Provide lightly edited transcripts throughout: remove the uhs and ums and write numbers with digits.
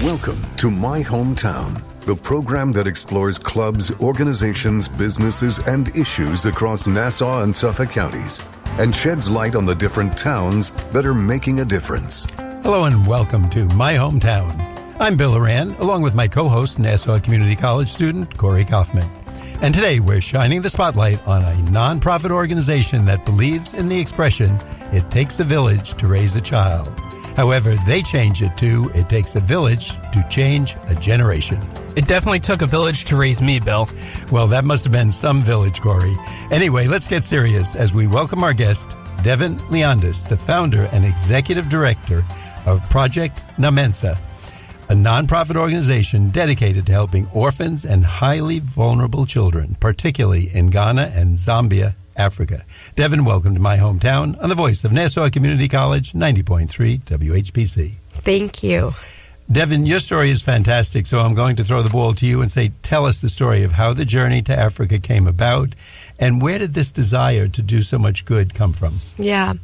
Welcome to My Hometown, the program that explores clubs, organizations, businesses, and issues across Nassau and Suffolk counties and sheds light on the different towns that are making a difference. Hello and welcome to My Hometown. I'm Bill Oran, along with my co-host, Nassau Community College student Corey Kaufman. And today we're shining the spotlight on a nonprofit organization that believes in the expression, it takes a village to raise a child. However, they change it to, it takes a village to change a generation. It definitely took a village to raise me, Bill. Well, that must have been some village, Corey. Anyway, let's get serious as we welcome our guest, Devon Leondis, the founder and executive director of Project Nyame Nsa, a nonprofit organization dedicated to helping orphans and highly vulnerable children, particularly in Ghana and Zambia, Africa. Devon, welcome to My Hometown on the voice of Nassau Community College, 90.3 WHPC. Thank you. Devon, your story is fantastic, so I'm going to throw the ball to you and say, tell us the story of how the journey to Africa came about, and where did this desire to do so much good come from? Yeah.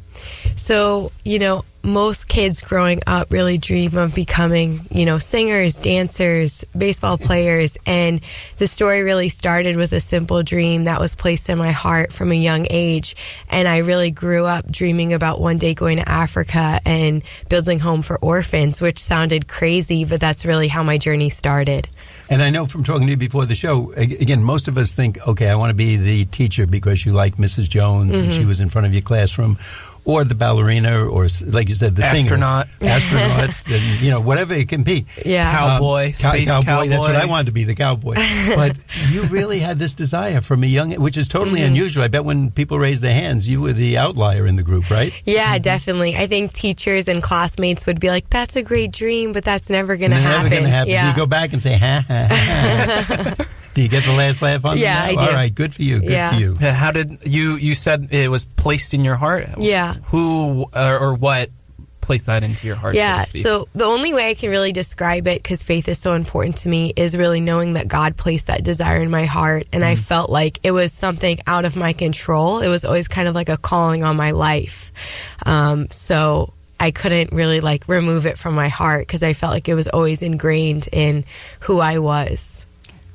So, most kids growing up really dream of becoming, singers, dancers, baseball players. And the story really started with a simple dream that was placed in my heart from a young age. And I really grew up dreaming about one day going to Africa and building home for orphans, which sounded crazy, but that's really how my journey started. And I know from talking to you before the show, again, most of us think, okay, I want to be the teacher because you like Mrs. Jones and she was in front of your classroom, or the ballerina, or like you said, the astronaut. Singer. Astronaut, and, whatever it can be. Yeah. Cowboy, space cowboy. That's what I wanted to be, the cowboy. But you really had this desire from a young, which is totally unusual. I bet when people raise their hands, you were the outlier in the group, right? Yeah, definitely. I think teachers and classmates would be like, that's a great dream, but that's never going to happen. Never going to happen. Yeah. You go back and say, ha, ha, ha. Do you get the last laugh on Yeah, that? I do. All right, good for you. Good for you. How did you said it was placed in your heart? Yeah. Who or what placed that into your heart? Yeah, so to speak? so the only way I can really describe it, because faith is so important to me, is really knowing that God placed that desire in my heart. And I felt like it was something out of my control. It was always kind of like a calling on my life. So I couldn't really remove it from my heart because I felt like it was always ingrained in who I was.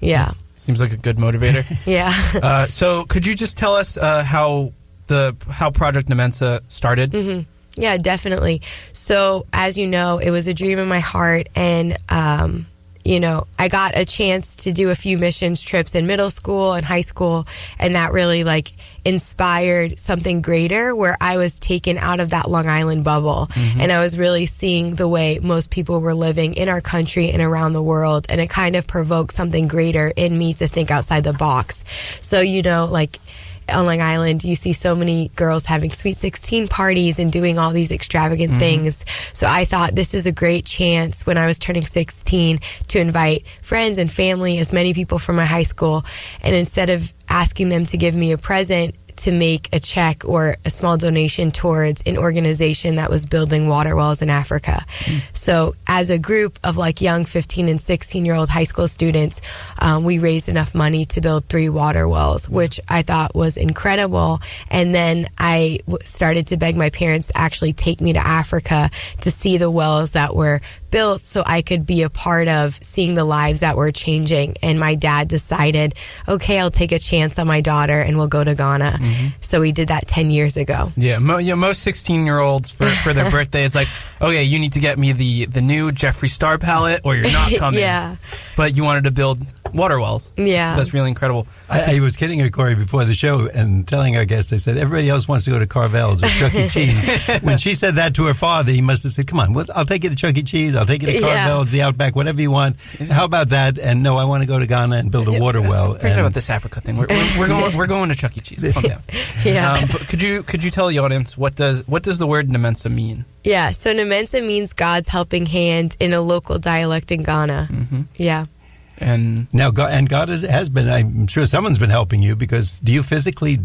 Yeah. Seems like a good motivator. Yeah. So could you just tell us how Project Nyame Nsa started? Mm-hmm. Yeah, definitely. So as you know, it was a dream in my heart, and I got a chance to do a few missions trips in middle school and high school, and that really inspired something greater where I was taken out of that Long Island bubble. And I was really seeing the way most people were living in our country and around the world, and it kind of provoked something greater in me to think outside the box. So, on Long Island, you see so many girls having Sweet 16 parties and doing all these extravagant things. So I thought this is a great chance when I was turning 16 to invite friends and family, as many people from my high school. And instead of asking them to give me a present, to make a check or a small donation towards an organization that was building water wells in Africa. So as a group of young 15 and 16-year-old high school students, we raised enough money to build 3 water wells, which I thought was incredible. And then I started to beg my parents to actually take me to Africa to see the wells that were built so I could be a part of seeing the lives that were changing. And my dad decided, okay, I'll take a chance on my daughter and we'll go to Ghana. So we did that 10 years ago. Yeah, most 16-year-olds for their birthday is okay, you need to get me the new Jeffree Star palette or you're not coming. Yeah. But you wanted to build water wells. Yeah. That's really incredible. I was kidding her, Corey, before the show and telling our guest, I said, everybody else wants to go to Carvel's or Chuck E. Cheese. When she said that to her father, he must have said, come on, I'll take you to Chuck E. Cheese, I'll take you to Carvel's, the Outback, whatever you want. How about that? And no, I want to go to Ghana and build a water well. Forget about this Africa thing. We're going to Chuck E. Cheese. Calm down. Yeah. But could you tell the audience what does the word Nyame Nsa mean? Yeah, so Nyame Nsa means God's helping hand in a local dialect in Ghana. Yeah. And now, God has been, I'm sure someone's been helping you, because do you physically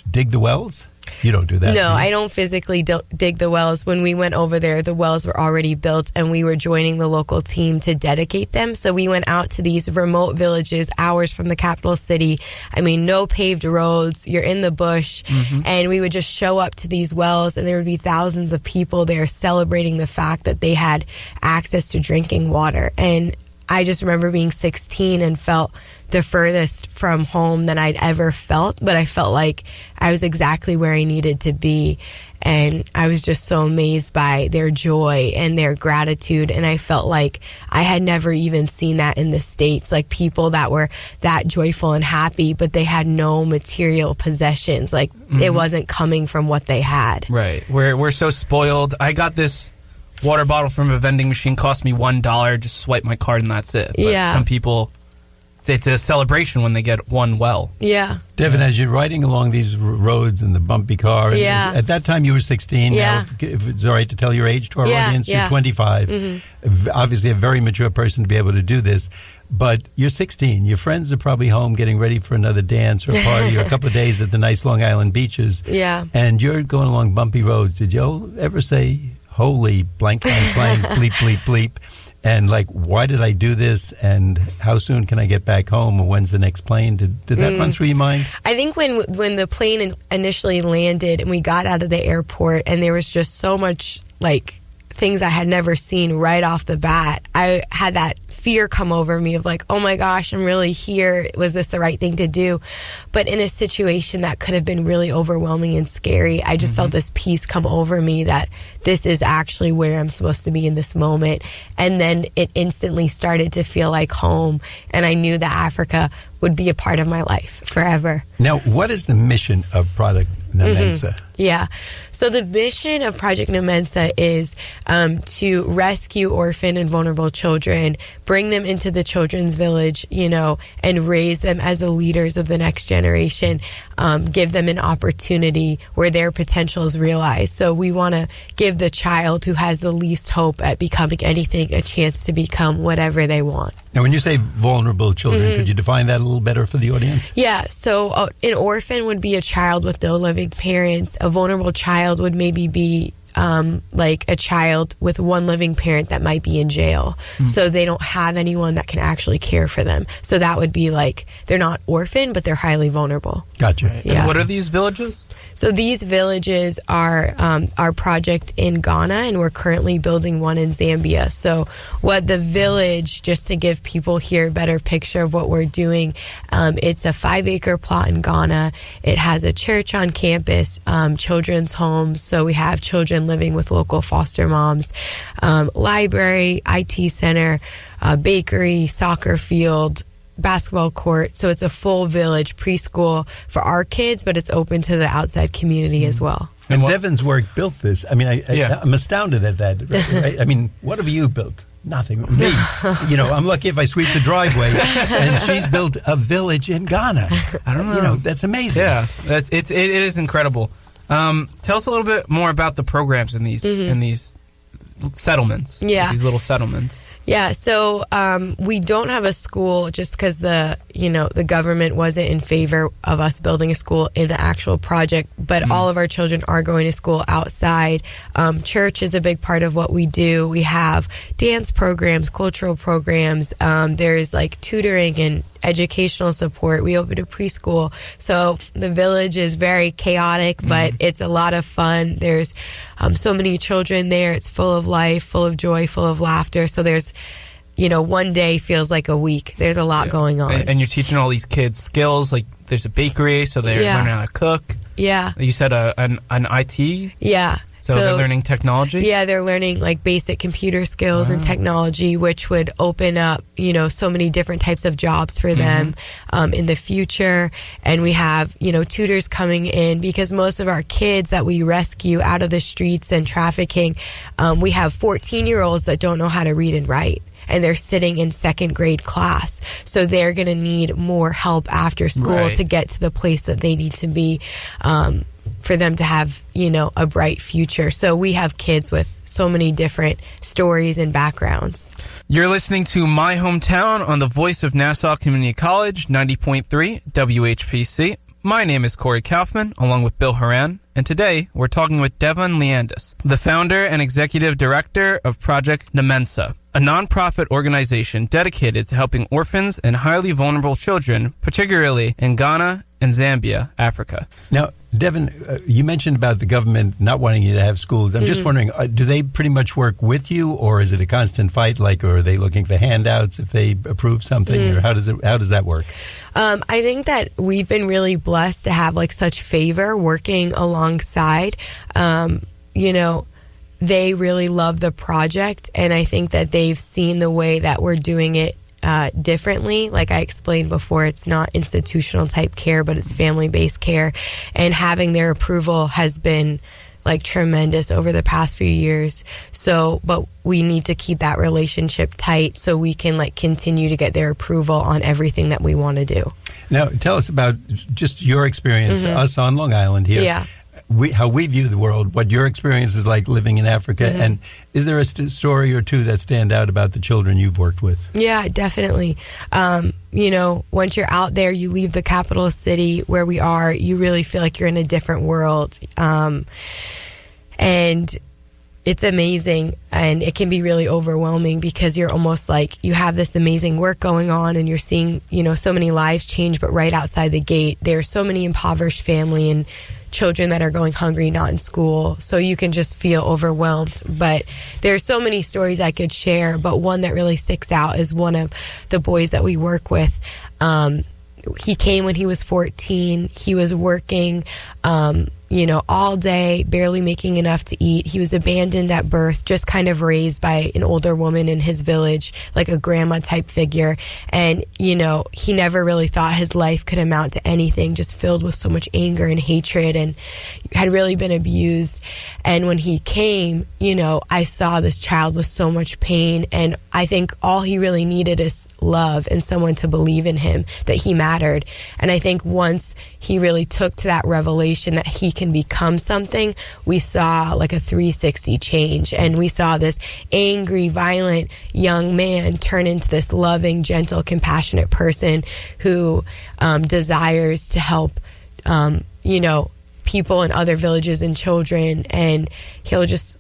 dig the wells? You don't do that. No, do you? I don't physically dig the wells. When we went over there, the wells were already built, and we were joining the local team to dedicate them. So we went out to these remote villages, hours from the capital city. I mean, no paved roads. You're in the bush. And we would just show up to these wells, and there would be thousands of people there celebrating the fact that they had access to drinking water. And I just remember being 16 and felt the furthest from home than I'd ever felt, but I felt like I was exactly where I needed to be. And I was just so amazed by their joy and their gratitude. And I felt like I had never even seen that in the States, like people that were that joyful and happy, but they had no material possessions. Like it wasn't coming from what they had. Right. We're so spoiled. I got this water bottle from a vending machine, cost me $1, just swipe my card and that's it. But some people, it's a celebration when they get one well. Yeah. Devon, as you're riding along these roads in the bumpy car, and at that time you were 16. Yeah. Now, if it's all right to tell your age to our audience, you're 25. Obviously a very mature person to be able to do this. But you're 16. Your friends are probably home getting ready for another dance or party or a couple of days at the nice Long Island beaches. Yeah. And you're going along bumpy roads. Did you ever say, holy blank, blank, blank, bleep, bleep, bleep? And like, why did I do this? And how soon can I get back home? Or when's the next plane? Did that run through your mind? I think when the plane initially landed and we got out of the airport and there was just so much like things I had never seen right off the bat, I had that fear come over me of like, oh my gosh, I'm really here. Was this the right thing to do? But in a situation that could have been really overwhelming and scary, I just felt this peace come over me that this is actually where I'm supposed to be in this moment. And then it instantly started to feel like home. And I knew that Africa would be a part of my life forever. Now, what is the mission of Project Nyame Nsa? Yeah. So the mission of Project Nyame Nsa is to rescue orphan and vulnerable children, bring them into the children's village, and raise them as the leaders of the next generation, give them an opportunity where their potential is realized. So we want to give the child who has the least hope at becoming anything a chance to become whatever they want. Now, when you say vulnerable children, could you define that a little better for the audience? Yeah, so an orphan would be a child with no living parents. A vulnerable child would maybe be like a child with one living parent that might be in jail. So they don't have anyone that can actually care for them. So that would be like, they're not orphan, but they're highly vulnerable. Gotcha. Right. Yeah. And what are these villages? So these villages are our project in Ghana, and we're currently building one in Zambia. So what the village, just to give people here a better picture of what we're doing, it's a 5-acre plot in Ghana. It has a church on campus, children's homes. So we have children living with local foster moms, library, IT center, bakery, soccer field, basketball court. So it's a full village preschool for our kids, but it's open to the outside community as well. And Devon's work built this. I mean, I'm astounded at that. Right? I mean, what have you built? Nothing. Me. I'm lucky if I sweep the driveway. And she's built a village in Ghana. I don't know. That's amazing. Yeah, it is incredible. Tell us a little bit more about the programs in these settlements. Yeah. These little settlements. Yeah, so we don't have a school just because the government wasn't in favor of us building a school in the actual project, but all of our children are going to school outside. Church is a big part of what we do. We have dance programs, cultural programs. There's like tutoring and educational support. We opened a preschool. So the village is very chaotic, but it's a lot of fun. There's so many children there. It's full of life, full of joy, full of laughter. So there's, one day feels like a week. There's a lot going on. And you're teaching all these kids skills. Like there's a bakery, so they're learning how to cook. Yeah. You said an IT? Yeah. So they're learning technology? Yeah, they're learning like basic computer skills and technology, which would open up, so many different types of jobs for them in the future. And we have, tutors coming in because most of our kids that we rescue out of the streets and trafficking, we have 14-year-olds that don't know how to read and write. And they're sitting in second grade class. So they're going to need more help after school to get to the place that they need to be for them to have, a bright future. So we have kids with so many different stories and backgrounds. You're listening to My Hometown on the voice of Nassau Community College, 90.3 WHPC. My name is Corey Kaufman, along with Bill Horan. and today we're talking with Devon Leondis, the founder and executive director of Project Nyame Nsa, a nonprofit organization dedicated to helping orphans and highly vulnerable children, particularly in Ghana and Zambia, Africa. Now, Devon, you mentioned about the government not wanting you to have schools. I'm just wondering, do they pretty much work with you, or is it a constant fight? Like, or are they looking for handouts if they approve something, or how does that work? I think that we've been really blessed to have like such favor working alongside. They really love the project, and I think that they've seen the way that we're doing it differently. Like I explained before, it's not institutional type care, but it's family-based care, and having their approval has been like tremendous over the past few years. So, but we need to keep that relationship tight so we can like continue to get their approval on everything that we want to do. Now, tell us about just your experience, us on Long Island here. Yeah. How we view the world, what your experience is like living in Africa, and is there a story or two that stand out about the children you've worked with? Yeah, definitely. Once you're out there, you leave the capital city where we are, you really feel like you're in a different world. And it's amazing, and it can be really overwhelming because you're almost like you have this amazing work going on and you're seeing, so many lives change, but right outside the gate, there are so many impoverished family and children that are going hungry, not in school. So you can just feel overwhelmed. But there are so many stories I could share, but one that really sticks out is one of the boys that we work with. He came when he was 14. He was working, all day, barely making enough to eat. He was abandoned at birth, just kind of raised by an older woman in his village, like a grandma type figure. And, he never really thought his life could amount to anything, just filled with so much anger and hatred, and had really been abused. And when he came, I saw this child with so much pain, and I think all he really needed is love and someone to believe in him, that he mattered. And I think once he really took to that revelation that he can become something, we saw like a 360 change, and we saw this angry, violent young man turn into this loving, gentle, compassionate person who desires to help people in other villages and children. And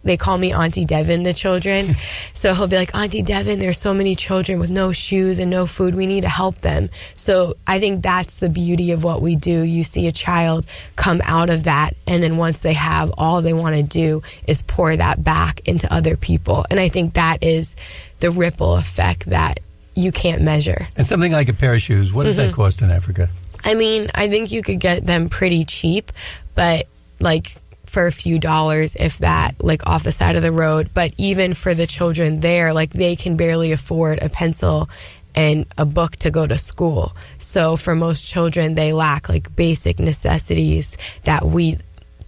they call me Auntie Devon, the children. So he'll be like, Auntie Devon, there's so many children with no shoes and no food. We need to help them. So I think that's the beauty of what we do. You see a child come out of that, and then once they have, all they want to do is pour that back into other people. And I think that is the ripple effect that you can't measure. And something like a pair of shoes, what does that cost in Africa? I mean, I think you could get them pretty cheap, but like for a few dollars, if that, like off the side of the road. But even for the children there, like they can barely afford a pencil and a book to go to school. So for most children, they lack like basic necessities that we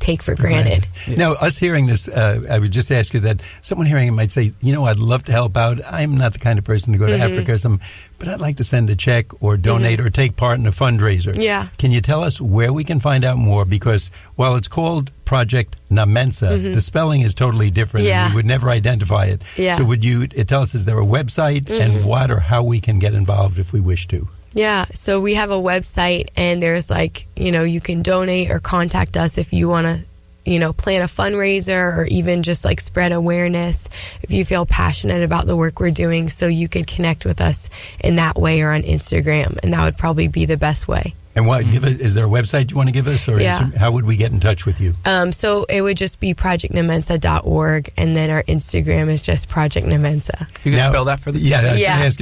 take for granted. Right. Now, us hearing this, I would just ask you that someone hearing it might say, I'd love to help out. I'm not the kind of person to go to Africa or something, but I'd like to send a check or donate or take part in a fundraiser. Yeah. Can you tell us where we can find out more? Because while it's called Project Nyame Nsa, the spelling is totally different. Yeah. And we would never identify it. Yeah. So would you tell us, is there a website and what or how we can get involved if we wish to? Yeah, so we have a website, and there's like, you can donate or contact us if you want to, plan a fundraiser or even just like spread awareness if you feel passionate about the work we're doing. So you could connect with us in that way or on Instagram, and that would probably be the best way. And is there a website you want to give us, or how would we get in touch with you? So it would just be projectnyamensa.org, and then our Instagram is just Project Nyame Nsa. You can spell that for the I was going to ask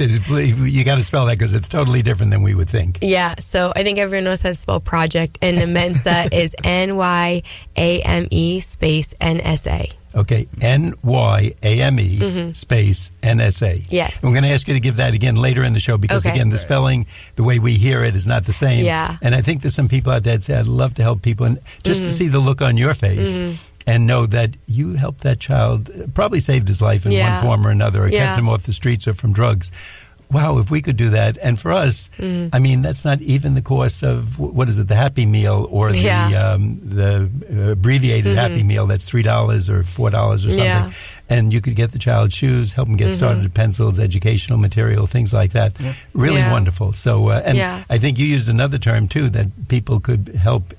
you got to spell that because it's totally different than we would think. Yeah, so I think everyone knows how to spell project, and Nyame Nsa is NYAME space NSA. Okay, NYAME space NSA. Yes. And we're going to ask you to give that again later in the show because, again, the spelling, the way we hear it is not the same. Yeah. And I think there's some people out there that say, I'd love to help people. And just to see the look on your face and know that you helped that child, probably saved his life in one form or another, or kept him off the streets or from drugs. Wow, if we could do that. And for us, I mean, that's not even the cost of, what is it, the Happy Meal or the abbreviated Happy Meal. That's $3 or $4 or something. and you could get the child shoes, help them get started, pencils, educational material, things like that. Yeah. Really wonderful. So, I think you used another term too, that people could help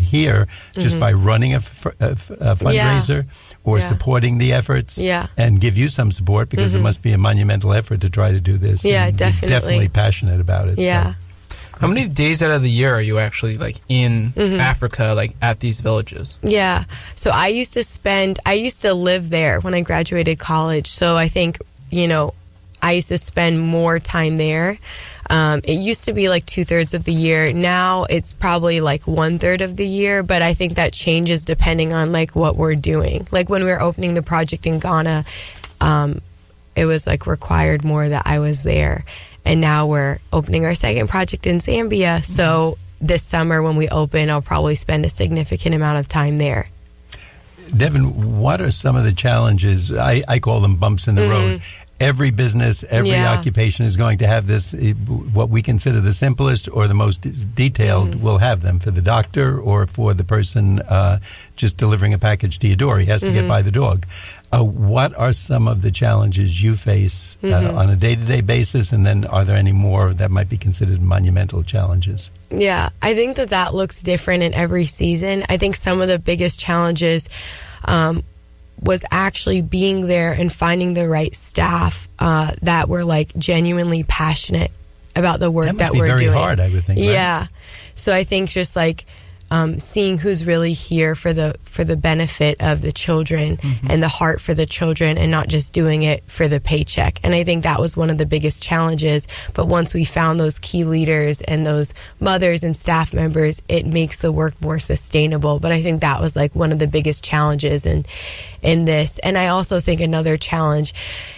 here just by running a fundraiser or supporting the efforts and give you some support, because it must be a monumental effort to try to do this. Yeah, and definitely passionate about it. Yeah. So. How many days out of the year are you actually like in Africa, like at these villages? Yeah. So I used to live there when I graduated college. So I think, I used to spend more time there. It used to be like 2/3 of the year. Now it's probably like 1/3 of the year, but I think that changes depending on like what we're doing. Like when we were opening the project in Ghana, it was like required more that I was there. And now we're opening our second project in Zambia. So this summer when we open, I'll probably spend a significant amount of time there. Devon, what are some of the challenges? I call them bumps in the road. Every business, every occupation is going to have this, what we consider the simplest or the most detailed will have them. For the doctor or for the person just delivering a package to your door, he has to get by the dog. What are some of the challenges you face on a day-to-day basis, and then are there any more that might be considered monumental challenges? Yeah, I think that looks different in every season. I think some of the biggest challenges was actually being there and finding the right staff that were like genuinely passionate about the work that we're doing. That must be very hard, I would think. Yeah. Right? So I think just like seeing who's really here for the benefit of the children and the heart for the children, and not just doing it for the paycheck. And I think that was one of the biggest challenges. But once we found those key leaders and those mothers and staff members, it makes the work more sustainable. But I think that was like one of the biggest challenges in this. And I also think another challenge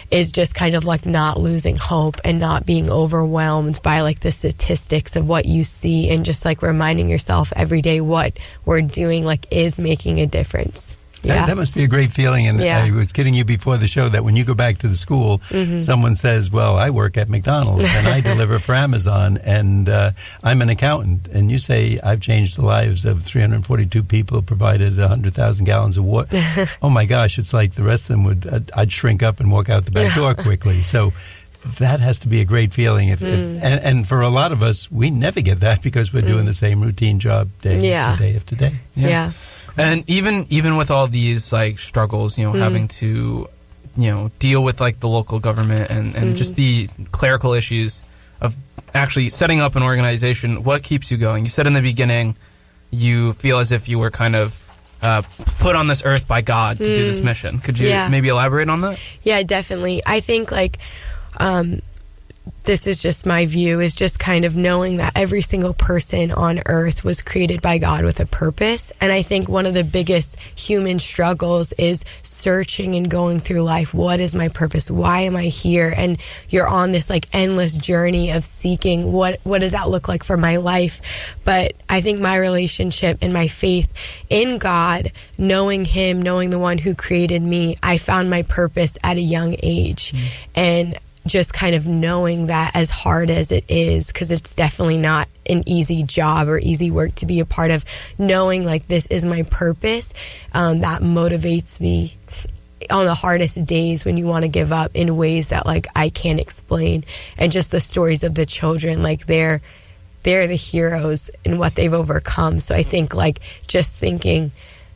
is just kind of like not losing hope and not being overwhelmed by like the statistics of what you see, and just like reminding yourself every day what we're doing like is making a difference. Yeah. That must be a great feeling. And I was kidding you before the show that when you go back to the school, someone says, well, I work at McDonald's and I deliver for Amazon, and I'm an accountant. And you say, I've changed the lives of 342 people, provided 100,000 gallons of water. Oh my gosh, it's like the rest of them I'd shrink up and walk out the back door quickly. So that has to be a great feeling. And for a lot of us, we never get that because we're doing the same routine job day after day. Yeah. And even with all these like struggles, having to, deal with like the local government and just the clerical issues of actually setting up an organization, what keeps you going? You said in the beginning, you feel as if you were kind of put on this earth by God to do this mission. Could you maybe elaborate on that? Yeah, definitely. I think like this is just my view, is just kind of knowing that every single person on earth was created by God with a purpose. And I think one of the biggest human struggles is searching and going through life. What is my purpose? Why am I here? And you're on this like endless journey of seeking what does that look like for my life? But I think my relationship and my faith in God, knowing Him, knowing the one who created me, I found my purpose at a young age. And just kind of knowing that, as hard as it is, because it's definitely not an easy job or easy work to be a part of, knowing like this is my purpose, that motivates me on the hardest days when you want to give up in ways that like I can't explain. And just the stories of the children, like they're the heroes in what they've overcome. So I think like just thinking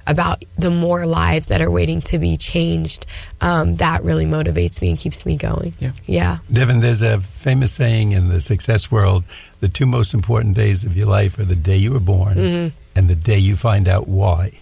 about the more lives that are waiting to be changed, that really motivates me and keeps me going. Yeah. Devon, there's a famous saying in the success world, the two most important days of your life are the day you were born and the day you find out why.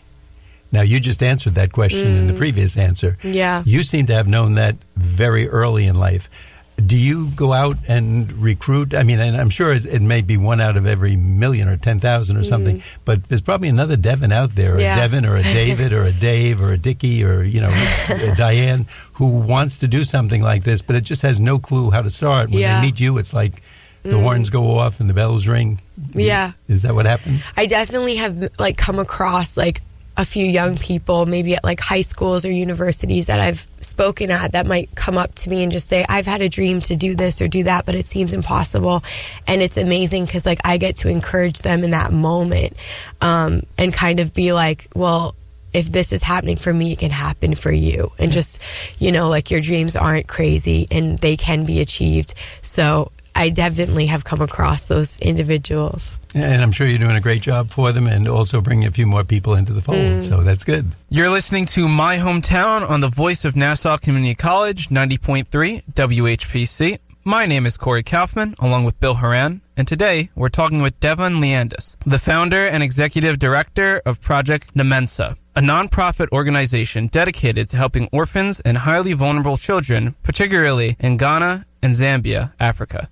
Now, you just answered that question in the previous answer. Yeah. You seem to have known that very early in life. Do you go out and recruit? I mean, and I'm sure it may be one out of every million or 10,000 or something, but there's probably another Devon out there, a Devon or a David or a Dave or a Dickie or, a Diane who wants to do something like this, but it just has no clue how to start. When they meet you, it's like the horns go off and the bells ring. Yeah. Is that what happens? I definitely have like come across like a few young people, maybe at like high schools or universities that I've spoken at, that might come up to me and just say, I've had a dream to do this or do that, but it seems impossible. And it's amazing because like I get to encourage them in that moment, and kind of be like, well, if this is happening for me, it can happen for you. And just, like your dreams aren't crazy and they can be achieved. So I definitely have come across those individuals. And I'm sure you're doing a great job for them and also bringing a few more people into the fold. So that's good. You're listening to My Hometown on the voice of Nassau Community College, 90.3 WHPC. My name is Corey Kaufman, along with Bill Horan, and today we're talking with Devon Leondis, the founder and executive director of Project Nyame Nsa, a nonprofit organization dedicated to helping orphans and highly vulnerable children, particularly in Ghana and Zambia, Africa.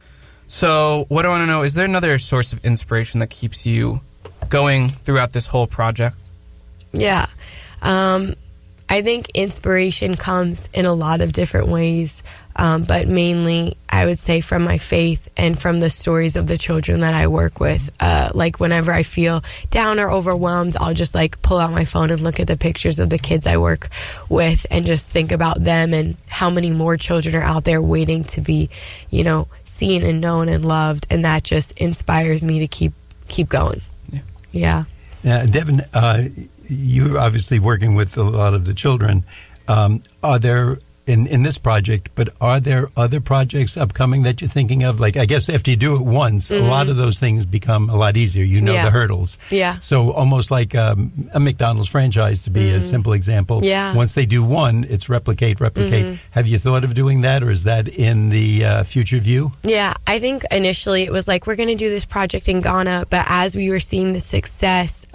So what I want to know, is there another source of inspiration that keeps you going throughout this whole project? Yeah. I think inspiration comes in a lot of different ways, but mainly I would say from my faith and from the stories of the children that I work with. Like whenever I feel down or overwhelmed, I'll just like pull out my phone and look at the pictures of the kids I work with and just think about them and how many more children are out there waiting to be, seen and known and loved. And that just inspires me to keep going. Yeah. Devon, you're obviously working with a lot of the children. Are there, in this project, but are there other projects upcoming that you're thinking of? Like, I guess after you do it once, a lot of those things become a lot easier. The hurdles. Yeah. So almost like a McDonald's franchise, to be a simple example. Yeah. Once they do one, it's replicate. Have you thought of doing that, or is that in the future view? Yeah, I think initially it was like, we're going to do this project in Ghana, but as we were seeing the success,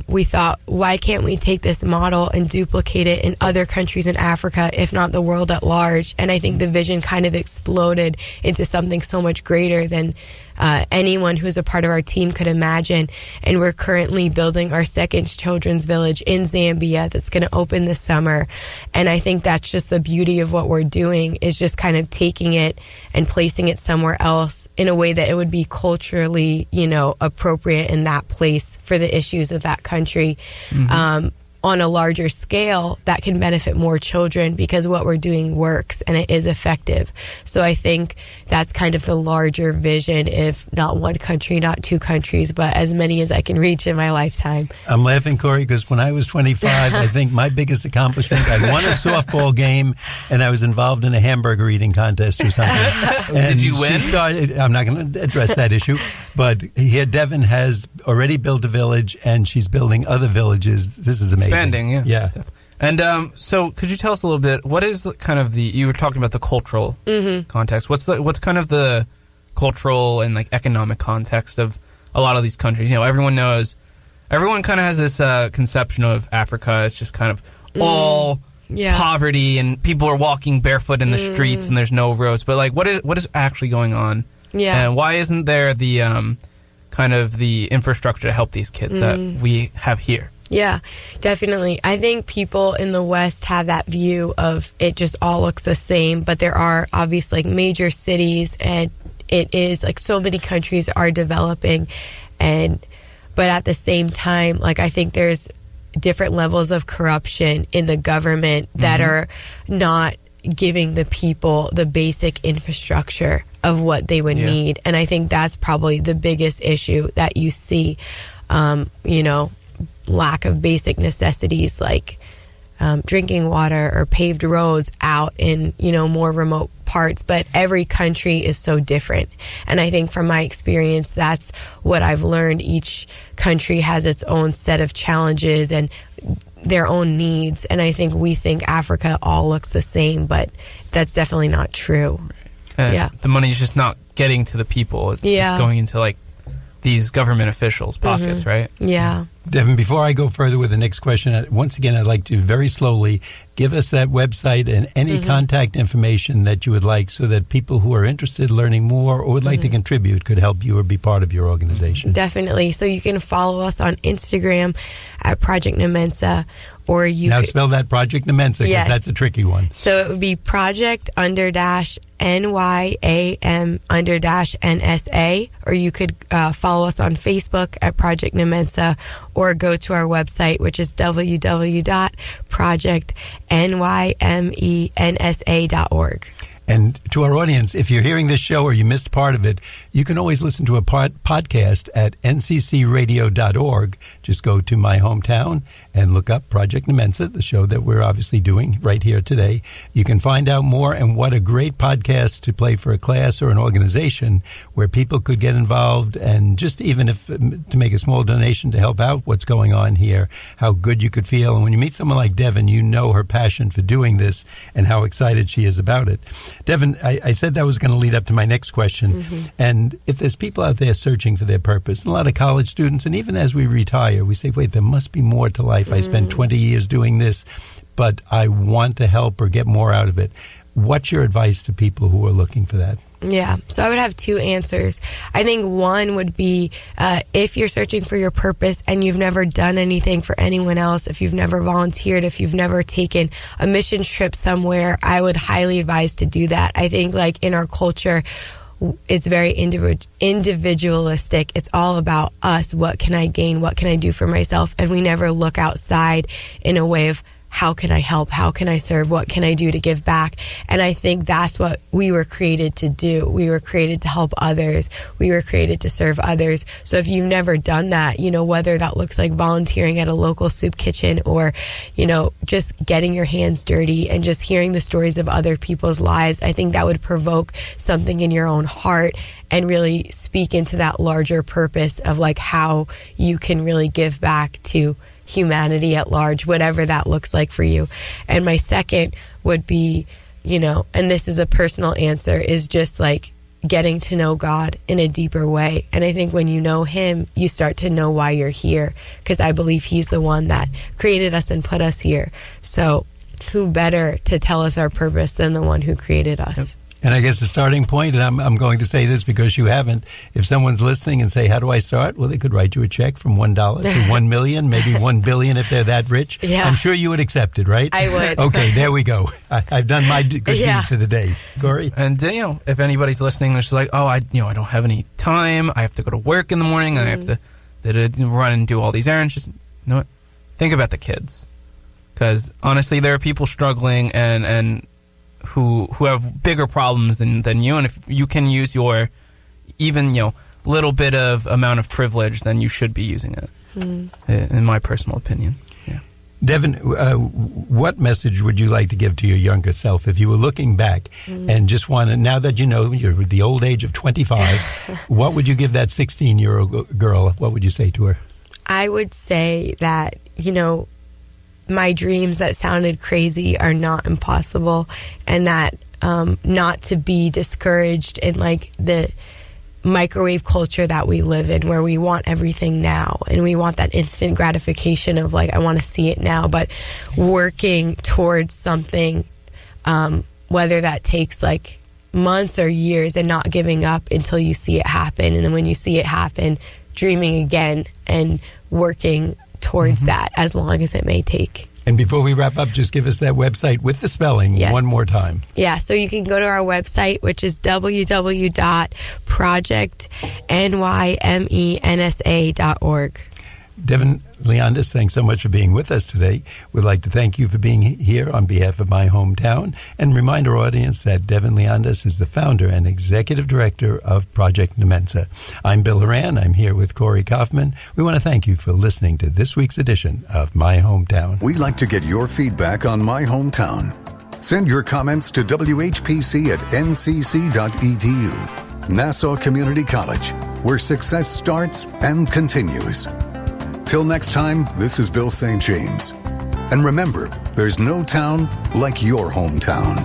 we thought, why can't we take this model and duplicate it in other countries in Africa, if not the world at large? And I think the vision kind of exploded into something so much greater than anyone who's a part of our team could imagine. And we're currently building our second children's village in Zambia that's going to open this summer. And I think that's just the beauty of what we're doing, is just kind of taking it and placing it somewhere else in a way that it would be culturally, appropriate in that place for the issues of that country. On a larger scale that can benefit more children, because what we're doing works and it is effective. So I think that's kind of the larger vision, if not one country, not two countries, but as many as I can reach in my lifetime. I'm laughing, Corey, because when I was 25, I think my biggest accomplishment, I won a softball game and I was involved in a hamburger eating contest or something. And did you win? I'm not going to address that issue, but here Devon has already built a village and she's building other villages. This is amazing. Expanding, yeah. Yeah. And so could you tell us a little bit, what is kind of you were talking about the cultural context. What's kind of the cultural and like economic context of a lot of these countries? Everyone kind of has this conception of Africa. It's just kind of all poverty and people are walking barefoot in the streets and there's no roads. But like, what is actually going on? Yeah. And why isn't there the kind of the infrastructure to help these kids that we have here? Yeah, definitely. I think people in the West have that view of it just all looks the same, but there are obviously like major cities, and it is like so many countries are developing, but at the same time, like I think there's different levels of corruption in the government that are not giving the people the basic infrastructure of what they would need. And I think that's probably the biggest issue that you see, lack of basic necessities like drinking water or paved roads out in, more remote parts. But every country is so different. And I think from my experience, that's what I've learned. Each country has its own set of challenges and their own needs. And I think we think Africa all looks the same, but that's definitely not true. The money's just not getting to the people. It's going into like these government officials' pockets, right? Yeah. Devon, before I go further with the next question, once again, I'd like to very slowly give us that website and any contact information that you would like, so that people who are interested in learning more or would like to contribute could help you or be part of your organization. Definitely. So you can follow us on Instagram at Project Nyame Nsa, or you now spell that Project Nyame Nsa, because that's a tricky one. So it would be Project _NYAM_NSA, or you could follow us on Facebook at Project Nyame Nsa, or go to our website, which is www.projectnyamensa.org. And to our audience, if you're hearing this show or you missed part of it, you can always listen to a podcast at nccradio.org. Just go to My Hometown and look up Project Nyame Nsa, the show that we're obviously doing right here today. You can find out more, and what a great podcast to play for a class or an organization where people could get involved, and just even if to make a small donation to help out what's going on here, how good you could feel. And when you meet someone like Devon, you know her passion for doing this and how excited she is about it. Devon, I said that was going to lead up to my next question. And if there's people out there searching for their purpose, and a lot of college students, and even as we retire, we say, wait, there must be more to life. I spent 20 years doing this, but I want to help or get more out of it. What's your advice to people who are looking for that? Yeah, so I would have two answers. I think one would be if you're searching for your purpose and you've never done anything for anyone else, if you've never volunteered, if you've never taken a mission trip somewhere, I would highly advise to do that. I think like in our culture, it's very individualistic. It's all about us. What can I gain? What can I do for myself? And we never look outside in a way of how can I help? How can I serve? What can I do to give back? And I think that's what we were created to do. We were created to help others. We were created to serve others. So if you've never done that, you know, whether that looks like volunteering at a local soup kitchen or, you know, just getting your hands dirty and just hearing the stories of other people's lives, I think that would provoke something in your own heart and really speak into that larger purpose of like how you can really give back to humanity at large, whatever that looks like for you. And my second would be, you know, and this is a personal answer, is just like getting to know God in a deeper way. And I think when you know him, you start to know why you're here, because I believe he's the one that created us and put us here. So who better to tell us our purpose than the one who created us? Yep. And I guess the starting point, and I'm going to say this because you haven't, if someone's listening and say, how do I start? Well, they could write you a check from $1 to $1 million, maybe $1 billion if they're that rich. Yeah. I'm sure you would accept it, right? I would. Okay, there we go. I've done my good deed for the day. Corey? And, you know, if anybody's listening, it's like, oh, I don't have any time. I have to go to work in the morning. And I have to run and do all these errands. Just, you know what? Think about the kids. Because, honestly, there are people struggling and who have bigger problems than you, and if you can use your even, you know, little bit of amount of privilege, then you should be using it, in my personal opinion. Yeah. Devon, what message would you like to give to your younger self if you were looking back and just want to, now that you know you're at the old age of 25, what would you give that 16-year-old girl? What would you say to her? I would say that, you know, my dreams that sounded crazy are not impossible, and that not to be discouraged in like the microwave culture that we live in, where we want everything now and we want that instant gratification of like, I want to see it now, but working towards something, whether that takes like months or years, and not giving up until you see it happen. And then when you see it happen, dreaming again and working towards that as long as it may take. And before we wrap up, just give us that website with the spelling one more time. Yeah, so you can go to our website, which is www.projectnymensa.org. Devon Leondis, thanks so much for being with us today. We'd like to thank you for being here on behalf of my hometown, and remind our audience that Devon Leondis is the founder and executive director of Project Nyame Nsa. I'm Bill Horan. I'm here with Corey Kaufman. We want to thank you for listening to this week's edition of My Hometown. We'd like to get your feedback on My Hometown. Send your comments to WHPC@ncc.edu. Nassau Community College, where success starts and continues. Till next time, this is Bill St. James. And remember, there's no town like your hometown.